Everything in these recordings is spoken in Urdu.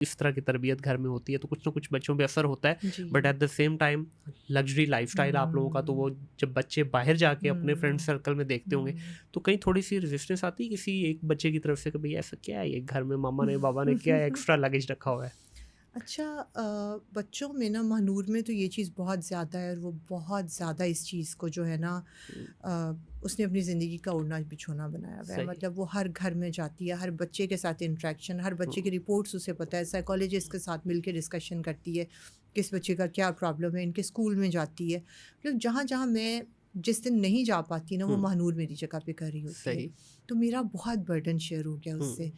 اس طرح کی تربیت گھر میں ہوتی ہے تو کچھ نہ کچھ بچوں پہ اثر ہوتا ہے. جی but at the same time luxury lifestyle آپ لوگوں کا, تو وہ جب بچے باہر جا کے اپنے فرینڈ سرکل میں دیکھتے ہوں گے تو کہیں تھوڑی سی ریزسٹنس آتی ہے کسی ایک بچے کی طرف سے کہ بھئی ایسا کیا ہے یہ گھر میں ماما نے بابا نے کیا ایکسٹرا لگیج رکھا ہوا ہے. اچھا بچوں میں نا مہنور میں تو یہ چیز بہت زیادہ ہے اور وہ بہت زیادہ اس چیز کو جو ہے نا اس نے اپنی زندگی کا اڑنا بچھونا بنایا ہوا ہے. مطلب وہ ہر گھر میں جاتی ہے, ہر بچے کے ساتھ انٹریکشن, ہر بچے کی رپورٹس اسے پتہ ہے, سائیکالوجسٹ کے ساتھ مل کے ڈسکشن کرتی ہے کس بچے کا کیا پرابلم ہے, ان کے اسکول میں جاتی ہے. مطلب جہاں جہاں میں جس دن نہیں جا پاتی نا وہ مہنور میری جگہ پہ کر رہی ہوتی ہے, تو میرا بہت برڈن شیئر ہو گیا اس سے.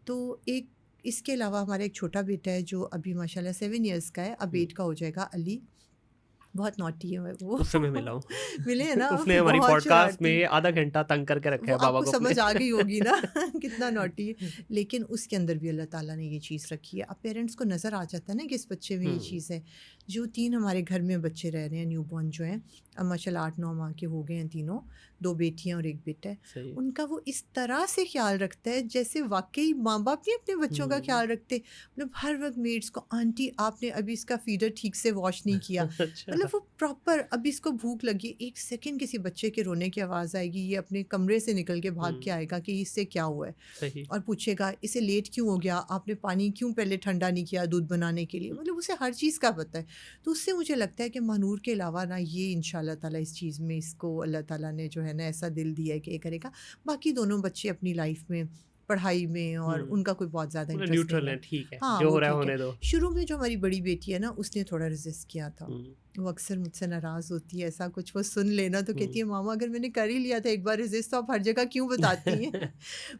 تو ایک اس کے علاوہ ہمارا ایک چھوٹا بیٹا ہے جو ابھی ماشاء اللہ 7 ایئرس کا ہے, اب 8 کا ہو جائے گا, علی. بہت نوٹی ہے وہ, اس سے میں ملا ہوں, ملے ہیں نا, اس نے ہماری بہت پوڈ کاسٹ شرارتی, میں آدھا گھنٹہ تنگ کر کے رکھا وہ ہے آپ بابا کو کو سمجھ آ گئی ہوگی نا کتنا نوٹی ہے. لیکن اس کے اندر بھی اللہ تعالیٰ نے یہ چیز رکھی ہے. اب پیرنٹس کو نظر آ جاتا ہے نا کہ اس بچے میں یہ چیز ہے. جو 3 ہمارے گھر میں بچے رہ رہے ہیں نیو بورن جو ہیں, اب ماشاء اللہ 8-9 ماہ کے ہو گئے ہیں تینوں, 2 بیٹیاں اور 1 بیٹا ہے. ان کا وہ اس طرح سے خیال رکھتا ہے جیسے واقعی ماں باپ نہیں اپنے بچوں کا خیال رکھتے. مطلب ہر وقت میڈس کو, آنٹی آپ نے ابھی اس کا فیڈر ٹھیک سے واش نہیں کیا. مطلب وہ پراپر, ابھی اس کو بھوک لگی, 1 سیکنڈ کسی بچے کے رونے کی آواز آئے گی, یہ اپنے کمرے سے نکل کے بھاگ کے آئے گا کہ اس سے کیا ہوا ہے, اور پوچھے گا اسے لیٹ کیوں ہو گیا, آپ نے پانی کیوں پہلے ٹھنڈا نہیں کیا دودھ بنانے کے لیے. مطلب اسے ہر چیز کا پتہ ہے. تو اس سے مجھے لگتا ہے کہ مہنور کے علاوہ نا یہ ان شاء اللہ تعالیٰ اس چیز میں اس کو اللہ تعالیٰ نے جو ہے نا ایسا دل دیا ہے کہ یہ کرے گا. باقی دونوں بچے اپنی لائف میں پڑھائی میں اور ان کا کوئی بہت زیادہ انٹرسٹ نہیں ہے. ٹھیک ہے, ہاں جو وہ ہو رہا ہے ٹھیک ہے. ہونے دو. شروع میں جو ہماری بڑی بیٹی ہے نا اس نے تھوڑا ریزسٹ کیا تھا, وہ اکثر مجھ سے ناراض ہوتی ہے, ایسا کچھ وہ سن لینا تو کہتی ہے ماما اگر میں نے کر ہی لیا تھا ایک بار ریزسٹ تو آپ ہر جگہ کیوں بتاتی ہیں.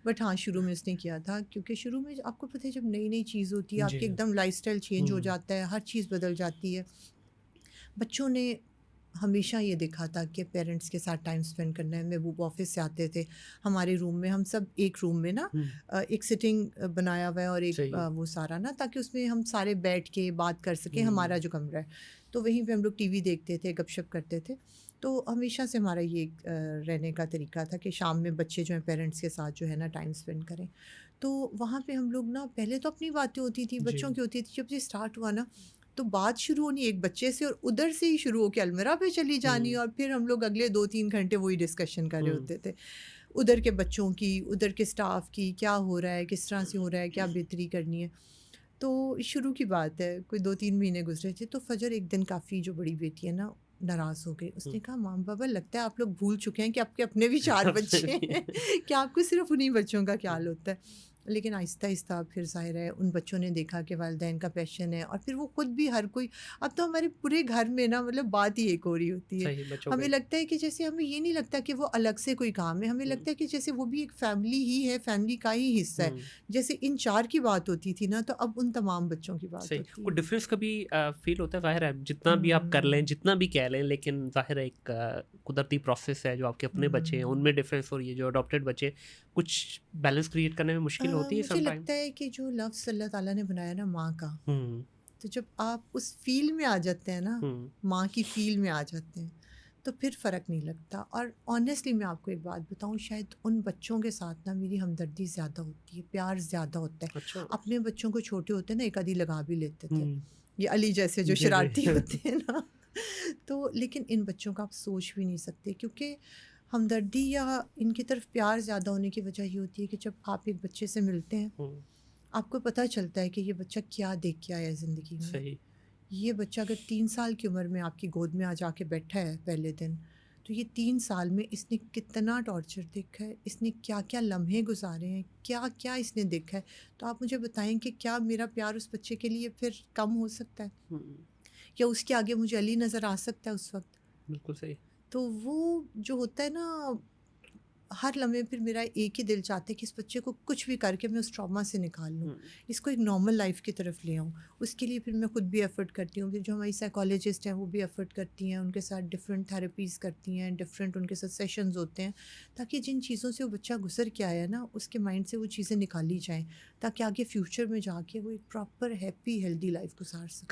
بٹ ہاں شروع میں اس نے کیا تھا, کیونکہ شروع میں آپ کو پتہ ہے جب نئی نئی چیز ہوتی ہے آپ کے ایک دم لائف اسٹائل چینج ہو جاتا ہے, ہر چیز بدل جاتی ہے. بچوں نے ہمیشہ یہ دیکھا تھا کہ پیرنٹس کے ساتھ ٹائم اسپینڈ کرنا ہے. محبوب آفس سے آتے تھے, ہمارے روم میں ہم سب ایک روم میں نا ایک سٹنگ بنایا ہوا ہے اور ایک وہ سارا نا, تاکہ اس میں ہم سارے بیٹھ کے بات کر سکیں. ہمارا جو کمرہ ہے تو وہیں پہ ہم لوگ ٹی وی دیکھتے تھے, گپ شپ کرتے تھے. تو ہمیشہ سے ہمارا یہ رہنے کا طریقہ تھا کہ شام میں بچے جو ہیں پیرنٹس کے ساتھ جو ہے نا ٹائم اسپینڈ کریں. تو وہاں پہ ہم لوگ نا پہلے تو اپنی باتیں ہوتی تھیں, بچوں کی ہوتی تھی. جب یہ اسٹارٹ ہوا نا تو بات شروع ہونی ایک بچے سے اور ادھر سے ہی شروع ہو کے المیرا پہ چلی جانی, اور پھر ہم لوگ اگلے 2-3 گھنٹے وہی ڈسکشن کر رہے ہوتے تھے, ادھر کے بچوں کی, ادھر کے اسٹاف کی, کیا ہو رہا ہے, کس طرح سے ہو رہا ہے, کیا بہتری کرنی ہے. تو شروع کی بات ہے, کوئی 2-3 مہینے گزرے تھے. تو فجر ایک دن کافی جو بڑی بیٹی ہے نا ناراض ہو گئی. اس نے کہا مام بابا لگتا ہے آپ لوگ بھول چکے ہیں کہ آپ کے اپنے بھی 4 بچے ہیں, کہ آپ کو صرف انہیں بچوں کا خیال ہوتا ہے. لیکن آہستہ آہستہ پھر ظاہر ہے ان بچوں نے دیکھا کہ والدین کا پیشن ہے, اور پھر وہ خود بھی ہر کوئی, اب تو ہمارے پورے گھر میں نا مطلب بات ہی ایک ہو رہی ہوتی ہے. ہمیں لگتا ہے کہ جیسے ہمیں یہ نہیں لگتا کہ وہ الگ سے کوئی کام ہے, ہمیں لگتا ہے کہ جیسے وہ بھی ایک فیملی ہی ہے, فیملی کا ہی حصہ ہے. جیسے ان 4 کی بات ہوتی تھی نا, تو اب ان تمام بچوں کی بات ہوتی ہے. کوئی ڈفرینس کبھی فیل ہوتا ہے؟ ظاہر ہے جتنا بھی آپ کر لیں, جتنا بھی کہہ لیں, لیکن ظاہر ہے ایک قدرتی پروسیس ہے, جو آپ کے اپنے بچے ہیں ان میں ڈفرینس, اور یہ جو اڈاپٹیڈ بچے, کچھ بیلنس کریٹ کرنے میں مشکل ہوتی ہے سم ٹائم. مجھے لگتا ہے کہ جو لفظ اللہ تعالیٰ نے بنایا نا ماں کا, تو جب آپ اس فیل میں آ جاتے ہیں نا, ماں کی فیل میں آ جاتے ہیں, تو پھر فرق نہیں لگتا. اور آنیسٹلی میں آپ کو ایک بات بتاؤں, شاید ان بچوں کے ساتھ نا میری ہمدردی زیادہ ہوتی ہے, پیار زیادہ ہوتا ہے. اپنے بچوں کو چھوٹے ہوتے ہیں نا ایک آدھی لگا بھی لیتے تھے, یہ علی جیسے جو شرارتی ہوتے ہیں نا, تو لیکن ان بچوں کا آپ سوچ بھی نہیں سکتے, کیونکہ ہمدردی یا ان کی طرف پیار زیادہ ہونے کی وجہ یہ ہوتی ہے کہ جب آپ ایک بچے سے ملتے ہیں آپ کو پتہ چلتا ہے کہ یہ بچہ کیا دیکھ کے آیا ہے زندگی میں. یہ بچہ اگر 3 سال کی عمر میں آپ کی گود میں آ جا کے بیٹھا ہے پہلے دن, تو یہ 3 سال میں اس نے کتنا ٹارچر دیکھا ہے, اس نے کیا کیا لمحے گزارے ہیں, کیا کیا اس نے دیکھا ہے. تو آپ مجھے بتائیں کہ کیا میرا پیار اس بچے کے لیے پھر کم ہو سکتا ہے, یا اس کے آگے مجھے علی نظر آ سکتا ہے اس وقت؟ بالکل صحیح. تو وہ جو ہوتا ہے نا, ہر لمحے پھر میرا ایک ہی دل چاہتا ہے کہ اس بچے کو کچھ بھی کر کے میں اس ٹراما سے نکال لوں, اس کو ایک نارمل لائف کی طرف لے آؤں. اس کے لیے پھر میں خود بھی ایفرٹ کرتی ہوں, پھر جو ہماری سائیکالوجسٹ ہیں وہ بھی ایفرٹ کرتی ہیں, ان کے ساتھ ڈفرینٹ تھیراپیز کرتی ہیں, ڈفرینٹ ان کے ساتھ سیشنز ہوتے ہیں, تاکہ جن چیزوں سے وہ بچہ گزر کے آیا نا اس کے مائنڈ سے وہ چیزیں نکالی جائیں, تاکہ آگے فیوچر میں جا کے وہ ایک پراپر ہیپی ہیلدی لائف گزار سکے.